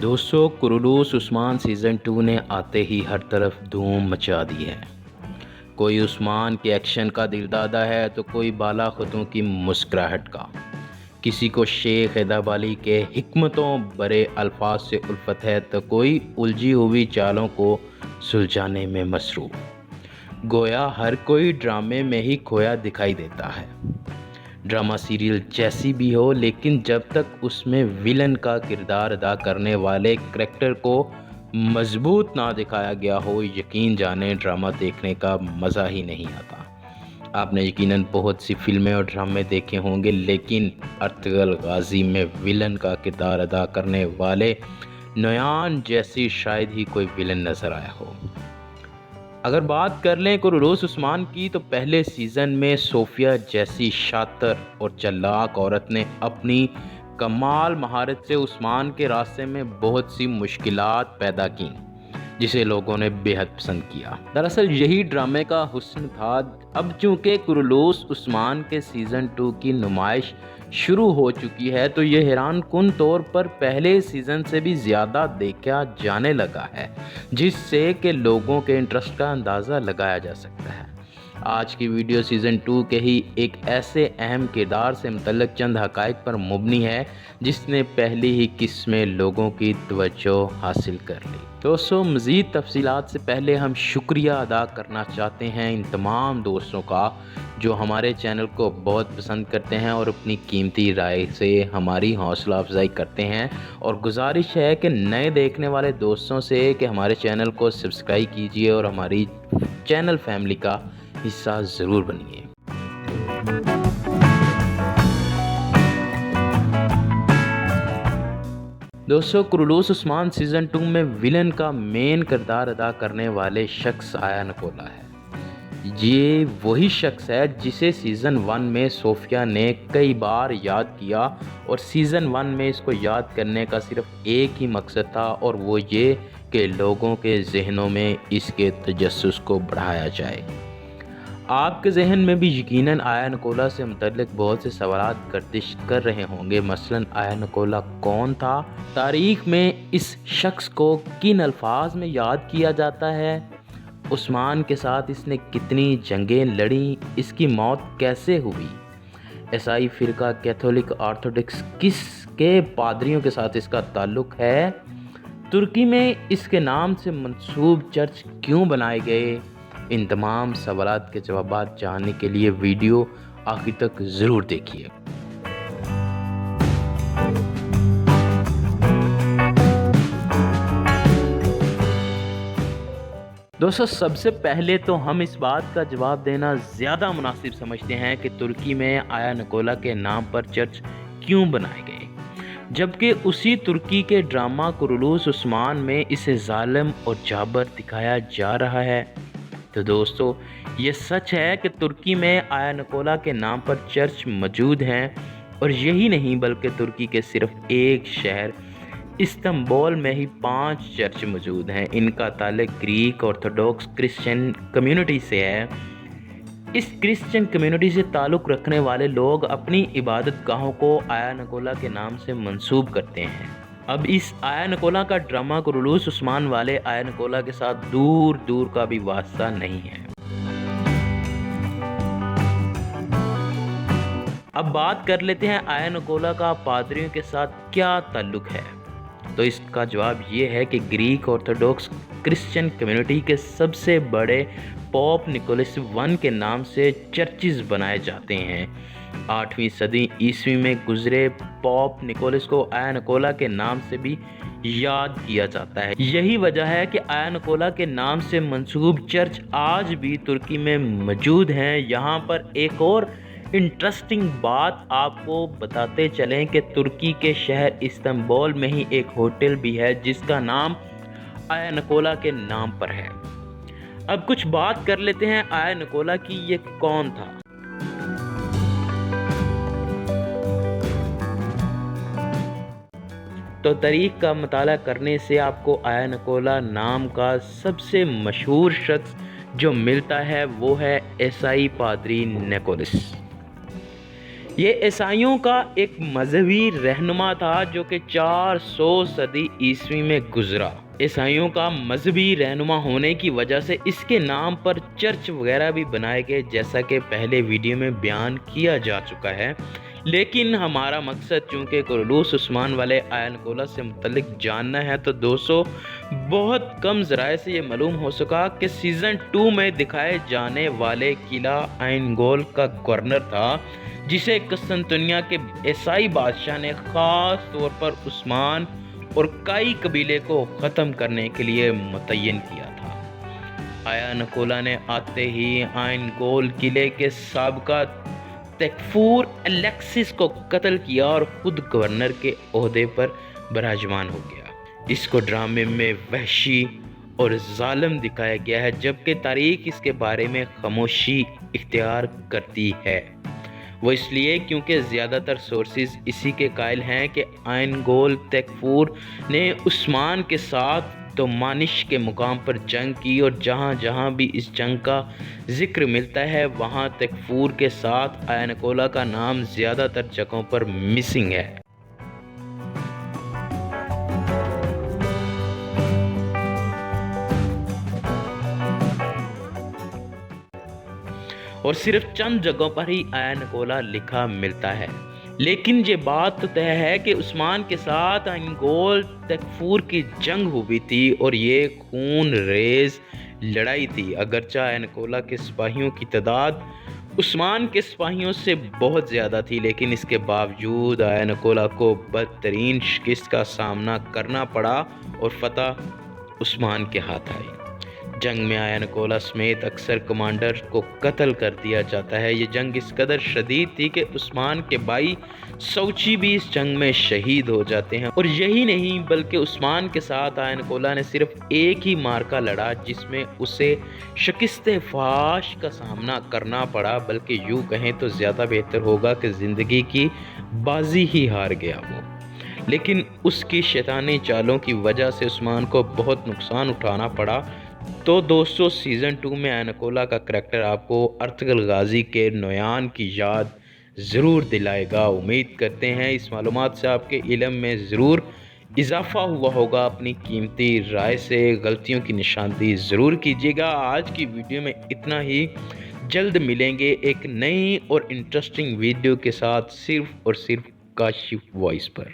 دوستو قرولوس عثمان سیزن 2 نے آتے ہی ہر طرف دھوم مچا دی ہے۔ کوئی عثمان کے ایکشن کا دل دادا ہے تو کوئی بالا خطوں کی مسکراہٹ کا، کسی کو شیخ ہیدر علی کے حکمتوں برے الفاظ سے الفت ہے تو کوئی الجھی ہوئی چالوں کو سلجھانے میں مصروف۔ گویا ہر کوئی ڈرامے میں ہی کھویا دکھائی دیتا ہے۔ ڈرامہ سیریل جیسی بھی ہو، لیکن جب تک اس میں ویلن کا کردار ادا کرنے والے کریکٹر کو مضبوط نہ دکھایا گیا ہو، یقین جانیں ڈرامہ دیکھنے کا مزہ ہی نہیں آتا۔ آپ نے یقیناً بہت سی فلمیں اور ڈرامے دیکھے ہوں گے، لیکن ارطغرل غازی میں ویلن کا کردار ادا کرنے والے نویان جیسی شاید ہی کوئی ویلن نظر آیا ہو۔ اگر بات کر لیں قرولوس عثمان کی، تو پہلے سیزن میں صوفیہ جیسی شاطر اور چلاک عورت نے اپنی کمال مہارت سے عثمان کے راستے میں بہت سی مشکلات پیدا کیں، جسے لوگوں نے بے حد پسند کیا۔ دراصل یہی ڈرامے کا حسن تھا۔ اب چونکہ قرولوس عثمان کے سیزن 2 کی نمائش شروع ہو چکی ہے، تو یہ حیران کن طور پر پہلے سیزن سے بھی زیادہ دیکھا جانے لگا ہے، جس سے کہ لوگوں کے انٹرسٹ کا اندازہ لگایا جا سکتا ہے۔ آج کی ویڈیو سیزن 2 کے ہی ایک ایسے اہم کردار سے متعلق چند حقائق پر مبنی ہے، جس نے پہلی ہی قسط میں لوگوں کی توجہ حاصل کر لی۔ دوستو، مزید تفصیلات سے پہلے ہم شکریہ ادا کرنا چاہتے ہیں ان تمام دوستوں کا جو ہمارے چینل کو بہت پسند کرتے ہیں اور اپنی قیمتی رائے سے ہماری حوصلہ افزائی کرتے ہیں، اور گزارش ہے کہ نئے دیکھنے والے دوستوں سے کہ ہمارے چینل کو سبسکرائب کیجیے اور ہماری چینل فیملی کا حصہ ضرور بنیے۔ دوستو، قرولوس عثمان سیزن 2 میں ویلن کا مین کردار ادا کرنے والے شخص آیا نکولا ہے۔ یہ وہی شخص ہے جسے سیزن 1 میں صوفیہ نے کئی بار یاد کیا، اور سیزن 1 میں اس کو یاد کرنے کا صرف ایک ہی مقصد تھا، اور وہ یہ کہ لوگوں کے ذہنوں میں اس کے تجسس کو بڑھایا جائے۔ آپ کے ذہن میں بھی یقیناً آیا نکولا سے متعلق بہت سے سوالات گردش کر رہے ہوں گے، مثلاً آیا نکولا کون تھا؟ تاریخ میں اس شخص کو کن الفاظ میں یاد کیا جاتا ہے؟ عثمان کے ساتھ اس نے کتنی جنگیں لڑیں؟ اس کی موت کیسے ہوئی؟ عیسائی فرقہ کیتھولک آرتھوڈکس کس کے پادریوں کے ساتھ اس کا تعلق ہے؟ ترکی میں اس کے نام سے منسوب چرچ کیوں بنائے گئے؟ ان تمام سوالات کے جوابات جاننے کے لیے ویڈیو آخر تک ضرور دیکھیے۔ دوستو، سب سے پہلے تو ہم اس بات کا جواب دینا زیادہ مناسب سمجھتے ہیں کہ ترکی میں آیا نکولا کے نام پر چرچ کیوں بنائے گئے، جبکہ اسی ترکی کے ڈرامہ قرولوس عثمان میں اسے ظالم اور جابر دکھایا جا رہا ہے۔ تو دوستو، یہ سچ ہے کہ ترکی میں آیا نکولا کے نام پر چرچ موجود ہیں، اور یہی نہیں بلکہ ترکی کے صرف ایک شہر استنبول میں ہی 5 چرچ موجود ہیں۔ ان کا تعلق گریک آرتھوڈاکس کرسچن کمیونٹی سے ہے۔ اس کرسچن کمیونٹی سے تعلق رکھنے والے لوگ اپنی عبادت گاہوں کو آیا نکولا کے نام سے منسوب کرتے ہیں۔ اب اس آیا نکولا کا ڈرامہ قرولوس عثمان والے آیا نکولا کے ساتھ دور دور کا بھی واسطہ نہیں ہے۔ اب بات کر لیتے ہیں آیا نکولا کا پادریوں کے ساتھ کیا تعلق ہے۔ تو اس کا جواب یہ ہے کہ گریک آرتھوڈاکس کرسچن کمیونٹی کے سب سے بڑے پوپ نکولس I کے نام سے چرچز بنائے جاتے ہیں۔ 8ویں صدی عیسوی میں گزرے پوپ نکولس کو آیا نکولا کے نام سے بھی یاد کیا جاتا ہے۔ یہی وجہ ہے کہ آیا نکولا کے نام سے منسوب چرچ آج بھی ترکی میں موجود ہیں۔ یہاں پر ایک اور انٹرسٹنگ بات آپ کو بتاتے چلیں کہ ترکی کے شہر استنبول میں ہی ایک ہوٹل بھی ہے جس کا نام آیا نکولا کے نام پر ہے۔ اب کچھ بات کر لیتے ہیں آیا نکولا کی، یہ کون تھا؟ تو تاریخ کا مطالعہ کرنے سے آپ کو آیا نکولا نام کا سب سے مشہور شخص جو ملتا ہے وہ ہے عیسائی پادری نیکولس۔ یہ عیسائیوں کا ایک مذہبی رہنما تھا جو کہ 400 صدی عیسوی میں گزرا۔ عیسائیوں کا مذہبی رہنما ہونے کی وجہ سے اس کے نام پر چرچ وغیرہ بھی بنائے گئے، جیسا کہ پہلے ویڈیو میں بیان کیا جا چکا ہے۔ لیکن ہمارا مقصد چونکہ قرولوس عثمان والے آیا نکولا سے متعلق جاننا ہے، تو دوستو بہت کم ذرائع سے یہ معلوم ہو سکا کہ سیزن 2 میں دکھائے جانے والے قلعہ آئنگول کا گورنر تھا، جسے قسطنطنیہ کے عیسائی بادشاہ نے خاص طور پر عثمان اور کائی قبیلے کو ختم کرنے کے لیے متعین کیا تھا۔ آیا نکولا نے آتے ہی آئنگول قلعے کے سابقہ تکفور الیکسس کو قتل کیا اور خود گورنر کے عہدے پر براجمان ہو گیا۔ اس کو ڈرامے میں وحشی اور ظالم دکھایا گیا ہے، جبکہ تاریخ اس کے بارے میں خاموشی اختیار کرتی ہے۔ وہ اس لیے کیونکہ زیادہ تر سورسز اسی کے قائل ہیں کہ آئنگول تکفور نے عثمان کے ساتھ تومانش کے مقام پر جنگ کی، اور جہاں جہاں بھی اس جنگ کا ذکر ملتا ہے وہاں تکفور کے ساتھ آیا نکولا کا نام زیادہ تر جگہوں پر مسنگ ہے۔ اور صرف چند جگہوں پر ہی آیا نکولا لکھا ملتا ہے۔ لیکن یہ بات تو طے ہے کہ عثمان کے ساتھ آئنگول تکفور کی جنگ ہوئی تھی اور یہ خون ریز لڑائی تھی۔ اگرچہ آیا نکولا کے سپاہیوں کی تعداد عثمان کے سپاہیوں سے بہت زیادہ تھی، لیکن اس کے باوجود آیا نکولا کو بدترین شکست کا سامنا کرنا پڑا اور فتح عثمان کے ہاتھ آئی۔ جنگ میں آیا نکولا سمیت اکثر کمانڈر کو قتل کر دیا جاتا ہے۔ یہ جنگ اس قدر شدید تھی کہ عثمان کے بھائی سوچی بھی اس جنگ میں شہید ہو جاتے ہیں۔ اور یہی نہیں بلکہ عثمان کے ساتھ آیا نکولا نے صرف ایک ہی مارکا لڑا جس میں اسے شکست فاحش کا سامنا کرنا پڑا، بلکہ یوں کہیں تو زیادہ بہتر ہوگا کہ زندگی کی بازی ہی ہار گیا وہ۔ لیکن اس کی شیطانی چالوں کی وجہ سے عثمان کو بہت نقصان اٹھانا پڑا۔ تو دوستو سیزن 2 میں آیا نکولا کا کریکٹر آپ کو ارطغرل غازی کے نویان کی یاد ضرور دلائے گا۔ امید کرتے ہیں اس معلومات سے آپ کے علم میں ضرور اضافہ ہوا ہوگا۔ اپنی قیمتی رائے سے غلطیوں کی نشاندہی ضرور کیجیے گا۔ آج کی ویڈیو میں اتنا ہی، جلد ملیں گے ایک نئی اور انٹرسٹنگ ویڈیو کے ساتھ، صرف اور صرف کاشف وائس پر۔